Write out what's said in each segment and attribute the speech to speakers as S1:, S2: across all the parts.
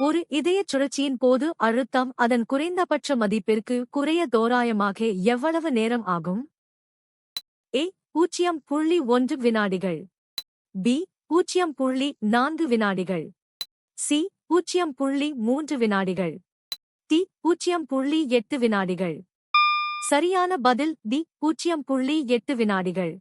S1: ஒரு இதயச் சுழற்சியின் போது அழுத்தம் அதன் குறைந்தபட்ச மதிப்பிற்கு குறைய தோராயமாக எவ்வளவு நேரம் ஆகும்? ஏ 0.1 வினாடிகள். பி 0.4 வினாடிகள். சி 0.3 வினாடிகள். டி 0.8 வினாடிகள். சரியான பதில் டி 0.8 வினாடிகள்.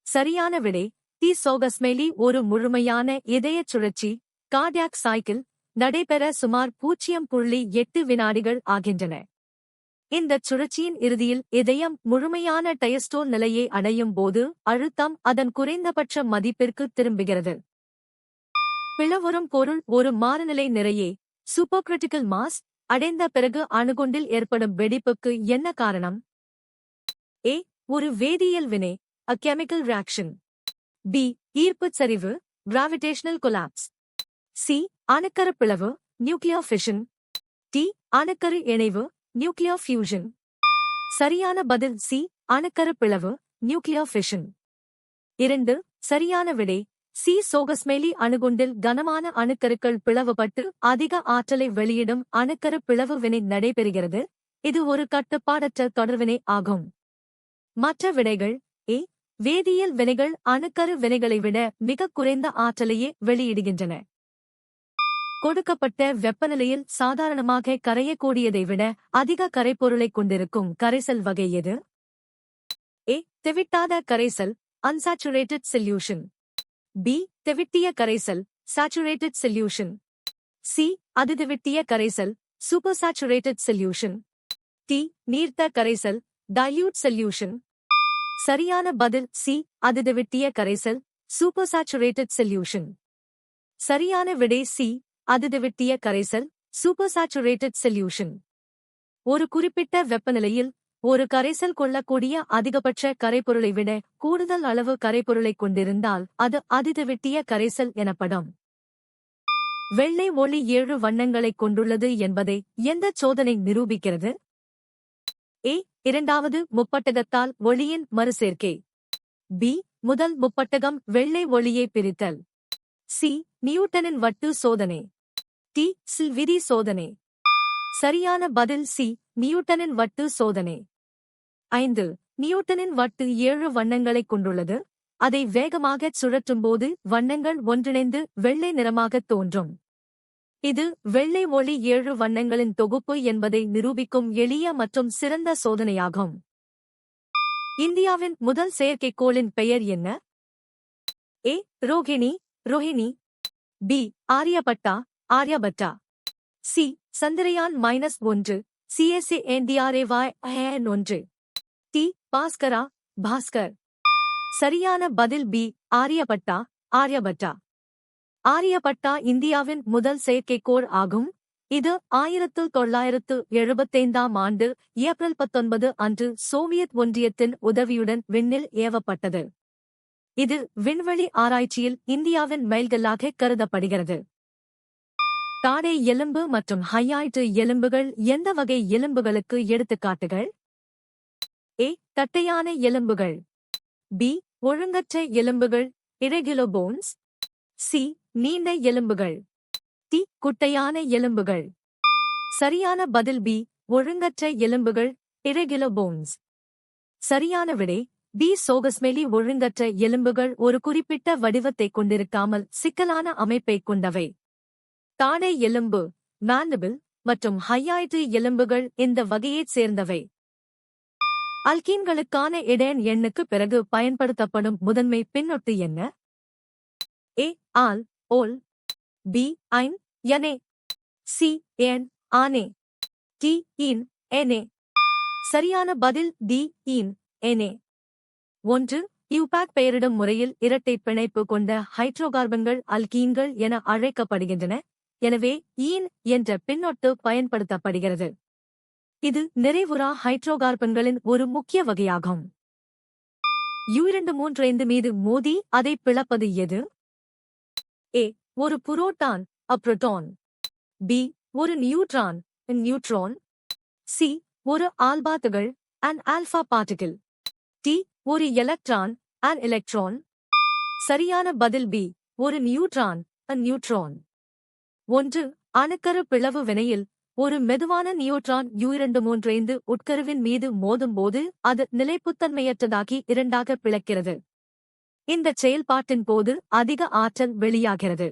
S1: சரியான விடை டி. சோகஸ்மெலி. ஒரு முழுமையான இதயச் சுழற்சி கார்டியாக் சைக்கிள் நடைபெற சுமார் 0.8 வினாடிகள் ஆகின்றன. இந்தச் சுழற்சியின் இறுதியில் இதயம் முழுமையான டயஸ்டோல் நிலையை அடையும் போது அழுத்தம் அதன் குறைந்தபட்ச மதிப்பிற்கு திரும்புகிறது. பிளவுறும் பொருள் ஒரு மாறுநிலை நிறையே சூப்பர்கிரிட்டிக்கல் மாஸ் அடைந்த பிறகு அணுகுண்டில் ஏற்படும் வெடிப்புக்கு என்ன காரணம்? ஏ ஒரு வேதியியல் வினை a chemical reaction. பி ஈர்ப்புச் சரிவு கிராவிடேஷனல் கொலாப்ஸ். சி அணுக்கரு பிளவு நியூக்ளியர் ஃபிஷன். டி அணுக்கரு இணைவு நியூக்ளியர் ஃபியூஷன். சரியான பதில் சி அணுக்கரு பிளவு நியூக்ளியர் ஃபிஷன். 2 சரியான விடை சி. சோகஸ்மெலி. அணுகுண்டில் கனமான அணுக்கருக்கள் பிளவுபட்டு அதிக ஆற்றலை வெளியிடும் அணுக்கரு பிளவு வினை நடைபெறுகிறது. இது ஒரு கட்டுப்பாடற்ற தொடர்வினை ஆகும். மற்ற விடைகள் ஏ வேதியியல் வினைகள் அணுக்கரு வினைகளை விட மிக குறைந்த ஆற்றலையே வெளியிடுகின்றன. கொடுக்கப்பட்ட வெப்பநிலையில் சாதாரணமாக கரையக்கூடியதை விட அதிக கரைப்பொருளைக் கொண்டிருக்கும் கரைசல் வகை எது? ஏ தெவிட்டாத கரைசல் அன்சாச்சுரேட்டட் சொல்யூஷன். பி தெவிட்டிய கரைசல் சாச்சுரேட்டட் சொல்யூஷன். சி அதிதெவிட்டிய கரைசல் சூப்பர்சாச்சுரேட்டட் சொல்யூஷன். டி நீர்த்த கரைசல் டைல்யூட் சொல்யூஷன். சரியான பதில் சி அதிதெவிட்டிய கரைசல் சூப்பர்சாச்சுரேட்டட் சொல்யூஷன். சரியான விடை சி அதிதெவிட்டிய கரைசல் சூப்பர்சாச்சுரேட்டட் சொல்யூஷன். ஒரு குறிப்பிட்ட வெப்பநிலையில் ஒரு கரைசல் கொள்ளக்கூடிய அதிகபட்ச கரைப்பொருளை விட கூடுதல் அளவு கரைப்பொருளைக் கொண்டிருந்தால் அது அதிதெவிட்டிய கரைசல் எனப்படும். வெள்ளை ஒளி 7 வண்ணங்களைக் கொண்டுள்ளது என்பதை எந்தச் சோதனை நிரூபிக்கிறது? ஏ இரண்டாவது முப்பட்டகத்தால் ஒளியின் மறுசேர்க்கை. பி முதல் முப்பட்டகம் வெள்ளை ஒளியை பிரித்தல். சி நியூட்டனின் வட்டு சோதனை. டி ஸ்ல் விதி சோதனை. சரியான பதில் சி நியூட்டனின் வட்டு சோதனை. 5 நியூட்டனின் வட்டு 7 வண்ணங்களைக் கொண்டுள்ளது. அதை வேகமாகச் சுழற்றும்போது வண்ணங்கள் ஒன்றிணைந்து வெள்ளை நிறமாகத் தோன்றும். இது வெள்ளை ஒளி 7 வண்ணங்களின் தொகுப்பு என்பதை நிரூபிக்கும் எளிய மற்றும் சிறந்த சோதனையாகும். இந்தியாவின் முதல் செயற்கைக்கோளின் பெயர் என்ன? A Rohini Rohini. B Aryabhata Aryabhata. C Chandrayaan -1 CSANDRAY-1. D Bhaskara Bhaskar. சரியான பதில் பி ஆரியபட்டா ஆரியபட்டா. ஆரியபட்டா இந்தியாவின் முதல் செயற்கைக்கோள் ஆகும். இது 1975ஆம் ஆண்டு ஏப்ரல் 19 அன்று சோவியத் ஒன்றியத்தின் உதவியுடன் விண்ணில் ஏவப்பட்டது. இது விண்வெளி ஆராய்ச்சியில் இந்தியாவின் மைல்கல்லாக கருதப்படுகிறது. தாடை எலும்பு மற்றும் ஹையாய்டு எலும்புகள் எந்த வகை எலும்புகளுக்கு எடுத்துக்காட்டுகள்? ஏ தட்டையான எலும்புகள். பி ஒழுங்கற்ற எலும்புகள் irregular bones. சி நீண்ட எலும்புகள். டி குட்டையான எலும்புகள். சரியான பதில் பி ஒழுங்கற்ற எலும்புகள் irregular bones. சரியான விடை பி. சோகஸ்மெலி. ஒழுங்கற்ற எலும்புகள் ஒரு குறிப்பிட்ட வடிவத்தைக் கொண்டிருக்காமல் சிக்கலான அமைப்பைக் கொண்டவை. தாடை எலும்பு mandible மற்றும் ஹையாய்டு எலும்புகள் இந்த வகையைச் சேர்ந்தவை. அல்கீன்களுக்கான இடேன் எண்ணுக்கு பிறகு பயன்படுத்தப்படும் முதன்மை பின்னொட்டு என்ன? ஏ ஆல் ஓல். பி ஐன் யனே. சி ஏன் ஆனே. டி ஈன் எனே. சரியான பதில் டி ஈன் எனே. 1 யூபாக் பெயரிடும் முறையில் இரட்டை பிணைப்பு கொண்ட ஹைட்ரோகார்பன்கள் அல்கீன்கள் என அழைக்கப்படுகின்றன. எனவே ஈன் என்ற பின்னொட்டு பயன்படுத்தப்படுகிறது. இது நிறைவுறா ஹைட்ரோகார்பன்களின் ஒரு முக்கிய வகையாகும். U235 மீது மோதி அதை பிளப்பது எது? ஏ ஒரு புரோட்டான் a proton. பி ஒரு நியூட்ரான் நியூட்ரான். சி ஒரு ஆல்பா துகள் an alpha particle. டி ஒரு எலக்ட்ரான் an electron. சரியான பதில் பி ஒரு நியூட்ரான் a neutron. 1. அணுக்கரு பிளவு வினையில் ஒரு மெதுவான நியூட்ரான் U235 உட்கருவின் மீது மோதும்போது அது நிலைப்புத்தன்மையற்றதாகி இரண்டாக பிளக்கிறது. இந்தச் செயல்பாட்டின் போது அதிக ஆற்றல் வெளியாகிறது.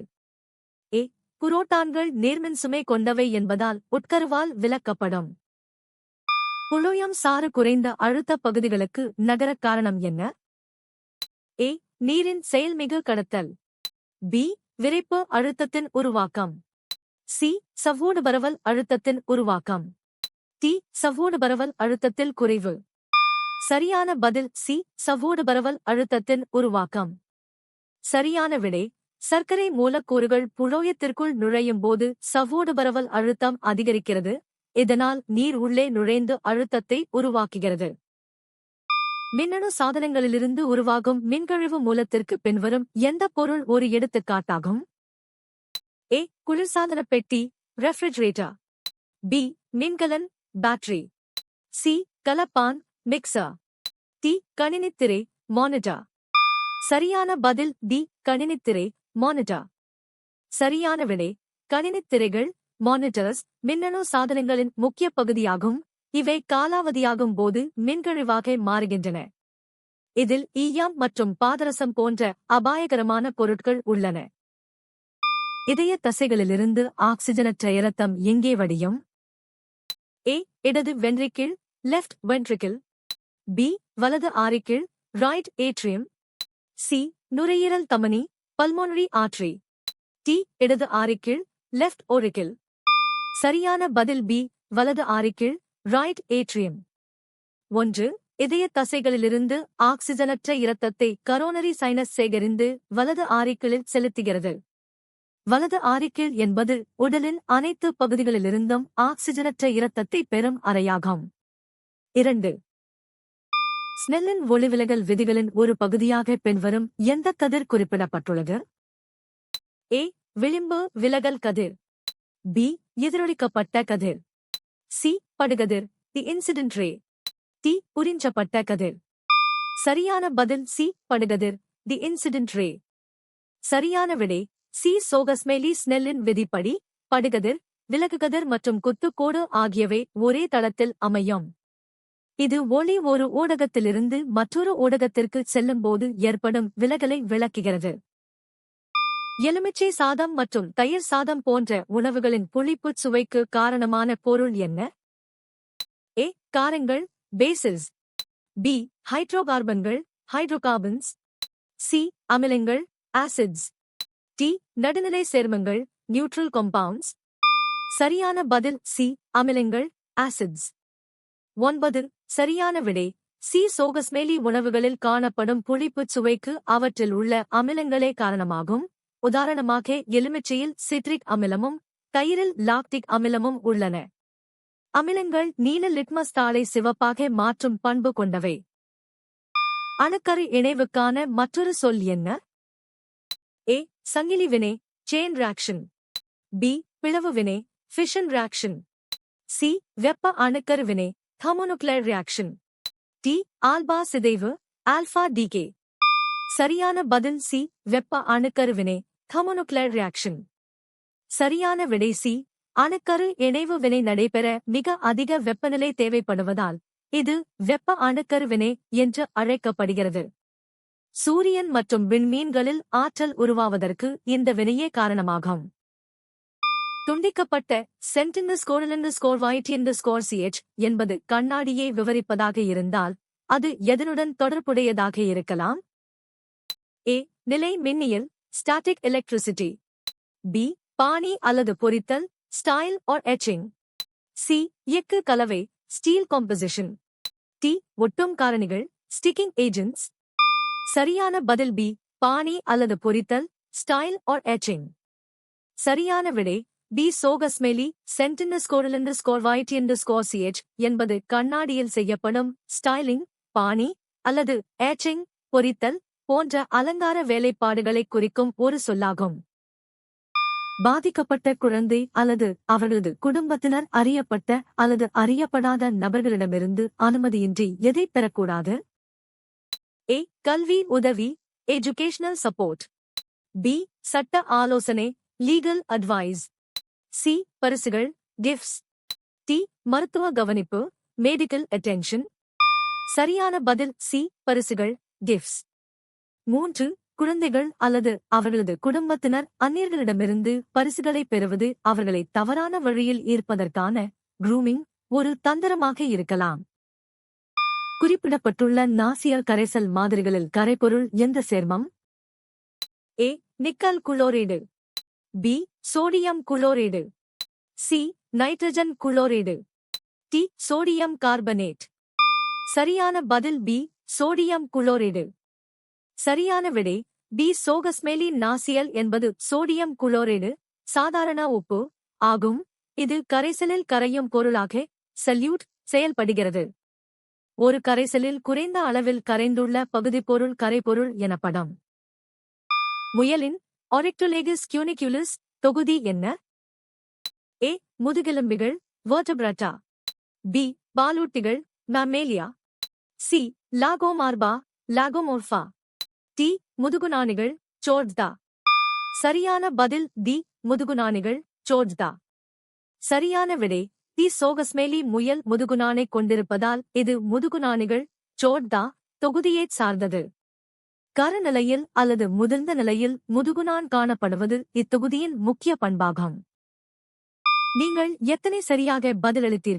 S1: ஏ. புரோட்டான்கள் நேர்மின்சுமை கொண்டவை என்பதால் உட்கருவால் விலக்கப்படும். புளோயம் சாறு குறைந்த அழுத்த பகுதிகளுக்கு நகரக் காரணம் என்ன? ஏ. நீரின் செயல்மிகு கடத்தல். பி. விறைப்பு அழுத்தத்தின் உருவாக்கம். சி. சவ்வூடு பரவல் அழுத்தத்தின் உருவாக்கம். டி. சவ்வூடு பரவல் அழுத்தத்தில் குறைவு. சரியான பதில் சி. சவ்வூடு பரவல் அழுத்தத்தின் உருவாக்கம். சரியான விடை. சர்க்கரை மூலக்கூறுகள் புளோயத்திற்குள் நுழையும் போது சவ்வூடு பரவல் அழுத்தம் அதிகரிக்கிறது. இதனால் நீர் உள்ளே நுழைந்து அழுத்தத்தை உருவாக்குகிறது. மின்னணு சாதனங்களிலிருந்து உருவாகும் மின்கழிவு மூலத்திற்கு பின்வரும் எந்த பொருள் ஒரு எடுத்துக்காட்டாகும்? ஏ. குளிர்சாதன பெட்டி ரெஃப்ரிஜரேட்டர். பி. மின்கலன் பேட்டரி. சி. கலப்பான் மிக்சர். டி. கணினித்திரை மானிட்டர். சரியான பதில் டி. கணினித்திரை மானிட்டர். சரியான விடை. கணினித்திரைகள் மானிட்டர்ஸ் மின்னணு சாதனங்களின் முக்கிய பகுதியாகும். இவை காலாவதியாகும் போது மின்கழிவாக மாறுகின்றன. இதில் ஈயம் மற்றும் பாதரசம் போன்ற அபாயகரமான பொருட்கள் உள்ளன. இதய தசைகளிலிருந்து ஆக்சிஜனற்ற இரத்தம் எங்கே வடியும்? ஏ. இடது வென்ட்ரிக்கிள் லெஃப்ட் வென்ட்ரிக்கிள். பி. வலது ஆரிக்கிள் ரைட் ஏட்ரியம். சி. நுரையீரல் தமனி பல்மோனரி ஆர்டரி. டி. இடது ஆரிக்கிள் லெஃப்ட் ஓரிக்கிள். சரியான பதில் பி. வலது ஆரிக்கிள் ரைட் ஏட்ரியம். 1. இதய தசைகளிலிருந்து ஆக்சிஜனற்ற இரத்தத்தை கரோனரி சைனஸ் சேகரிந்து வலது ஆரிக்கிளில் செலுத்துகிறது. வலது ஆரிக்கிள் என்பது உடலின் அனைத்து பகுதிகளிலிருந்தும் ஆக்சிஜனற்ற இரத்தத்தை பெறும் அறையாகும். 2. ஸ்னெல்லின் ஒளிவிலகல் விதிகளின் ஒரு பகுதியாக பின்வரும் எந்த கதிர் குறிப்பிடப்பட்டுள்ளது? ஏ. விளிம்பு விலகல் கதிர். பி. எதிரொலிக்கப்பட்ட கதிர். சி. படுகதிர் தி இன்சிடென்ட் ரே. டி. உறிஞ்சப்பட்ட கதிர். சரியான பதில் சி. படுகதிர் தி இன்சிடென்ட் ரே. சரியான விடை சி. சோகஸ்மெலி ஸ்னெல்லின் விதிப்படி படுகதிர் விலகுகதிர் மற்றும் குத்துக்கோடு ஆகியவை ஒரே தளத்தில் அமையும். இது ஒளி ஒரு ஊடகத்திலிருந்து மற்றொரு ஊடகத்திற்கு செல்லும்போது ஏற்படும் விலகலை விளக்குகிறது. எலுமிச்சை சாதம் மற்றும் தயிர் சாதம் போன்ற உணவுகளின் புளிப்புச் சுவைக்கு காரணமான பொருள் என்ன? ஏ. காரங்கள் பேசிஸ். பி. ஹைட்ரோகார்பன்கள் ஹைட்ரோகார்பன்ஸ். சி. அமிலங்கள் ஆசிட்ஸ். டி. நடுநிலை சேர்மங்கள் நியூட்ரல் காம்பவுண்ட்ஸ். சரியான பதில் சி. அமிலங்கள் ஆசிட்ஸ். 9. சரியான விடை சி. சோகஸ்மெலி உணவுகளில் காணப்படும் புளிப்புச் சுவைக்கு அவற்றில் உள்ள அமிலங்களே காரணமாகும். உதாரணமாக எலுமிச்சையில் சிட்ரிக் அமிலமும் தயிரில் லாக்டிக் அமிலமும் உள்ளன. அமிலங்கள் நீல லிட்மஸ் தாளை சிவப்பாக மாற்றும் பண்பு கொண்டவை. அணுக்கரு இணைவுக்கான மற்றொரு சொல் என்ன? ஏ. சங்கிலி வினை செயின் ரியாக்ஷன். பி. பிளவு வினை ஃபிஷன் ரியாக்ஷன். சி. வெப்ப அணுக்கரு வினை தெர்மோநியூக்ளியர் ரியாக்ஷன். டி. ஆல்பா சிதைவு ஆல்பா டிகே. சரியான பதில் சி. வெப்ப அணுக்கரு வினை தெர்மோநியூக்ளியர் ரியாக்ஷன். சரியான விடை சி. அணுக்கரு இணைவு வினை நடைபெற மிக அதிக வெப்பநிலை தேவைப்படுவதால் இது வெப்ப அணுக்கரு வினை என்று அழைக்கப்படுகிறது. சூரியன் மற்றும் விண்மீன்களில் ஆற்றல் உருவாவதற்கு இந்த வினையே காரணமாகும். துண்டிக்கப்பட்ட சென்டிண்டஸ்கோர் என்பது கண்ணாடியை விவரிப்பதாக இருந்தால் அது எதனுடன் தொடர்புடையதாக இருக்கலாம்? ஏ. நிலை மின்னியல் ஸ்டாட்டிக் எலக்ட்ரிசிட்டி. பி. பாணி அல்லது பொறித்தல் ஸ்டைல் ஆர் எச்சிங். சி. எஃகு கலவை ஸ்டீல் காம்போசிஷன். டி. ஒட்டும் காரணிகள் ஸ்டிக்கிங் ஏஜென்ட்ஸ். சரியான பதில் பி. பாணி அல்லது பொறித்தல் ஸ்டைல் ஆர் எச்சிங். சரியான விடை பி. சோகஸ்மெலி சென்டிண்டஸ்கோர் என்பது கண்ணாடியில் செய்யப்படும் ஸ்டைலிங் பாணி அல்லது ஏச்சிங் பொறித்தல் போன்ற அலங்கார வேலைப்பாடுகளைக் குறிக்கும் ஒரு சொல்லாகும். பாதிக்கப்பட்ட குழந்தை அல்லது அவர்களது குடும்பத்தினர் அறியப்பட்ட அல்லது அறியப்படாத நபர்களிடமிருந்து அனுமதியின்றி எதை பெறக்கூடாது? ஏ. கல்வி உதவி எஜுகேஷனல் சப்போர்ட். பி. சட்ட ஆலோசனை லீகல் அட்வைஸ். சி பரிசுகள் கிஃப்ட்ஸ். டி மருத்துவ கவனிப்பு மெடிக்கல் அட்டென்ஷன். சரியான பதில் சி பரிசுகள் கிஃப்ட்ஸ். 3 குழந்தைகள் அல்லது அவர்களது குடும்பத்தினர் அந்நியர்களிடமிருந்து பரிசுகளை பெறுவது அவர்களை தவறான வழியில் ஈர்ப்பதற்கான க்ரூமிங் ஒரு தந்திரமாக இருக்கலாம். குறிப்பிடப்பட்டுள்ள நாசியல் கரைசல் மாதிரிகளில் கரைபொருள் எந்த சேர்மம்? A nickel chloride. B sodium chloride. C nitrogen chloride. D sodium carbonate. சரியான பதில் பி சோடியம் குளோரைடு. சரியான விடை பி சோகஸ்மெலி நாசியல் என்பது சோடியம் குளோரைடு சாதாரண உப்பு ஆகும். இது கரைசலில் கரையும் பொருளாக சல்யூட் செயல்படுகிறது. ஒரு கரைசலில் குறைந்த அளவில் கரைந்துள்ள பகுதிப்பொருள் கரைபொருள் எனப்படும். முயலின் ஒரிக்டோலேகஸ் கியூனிகுலஸ் தொகுதி என்ன? ஏ முதுகெலும்பிகள் வெர்டெப்ரேட்டா. பி பாலூட்டிகள் மம்மேலியா. சி லாகோமார்பா லாகோமோர்பா. டி முதுகுநாணிகள் சோட்தா. சரியான பதில் டி முதுகுநாணிகள் சோட்தா. சரியான விடை டி சோகஸ்மெலி முயல் முதுகுநாணை கொண்டிருப்பதால் இது முதுகுநாணிகள் சோட்தா தொகுதியைச் சார்ந்தது. கருநிலையில் அல்லது முதிர்ந்த நிலையில் முதுகுநான் காணப்படுவது இத்தொகுதியின் முக்கிய பண்பாகும். நீங்கள் எத்தனை சரியாக பதிலளித்தீர்கள்?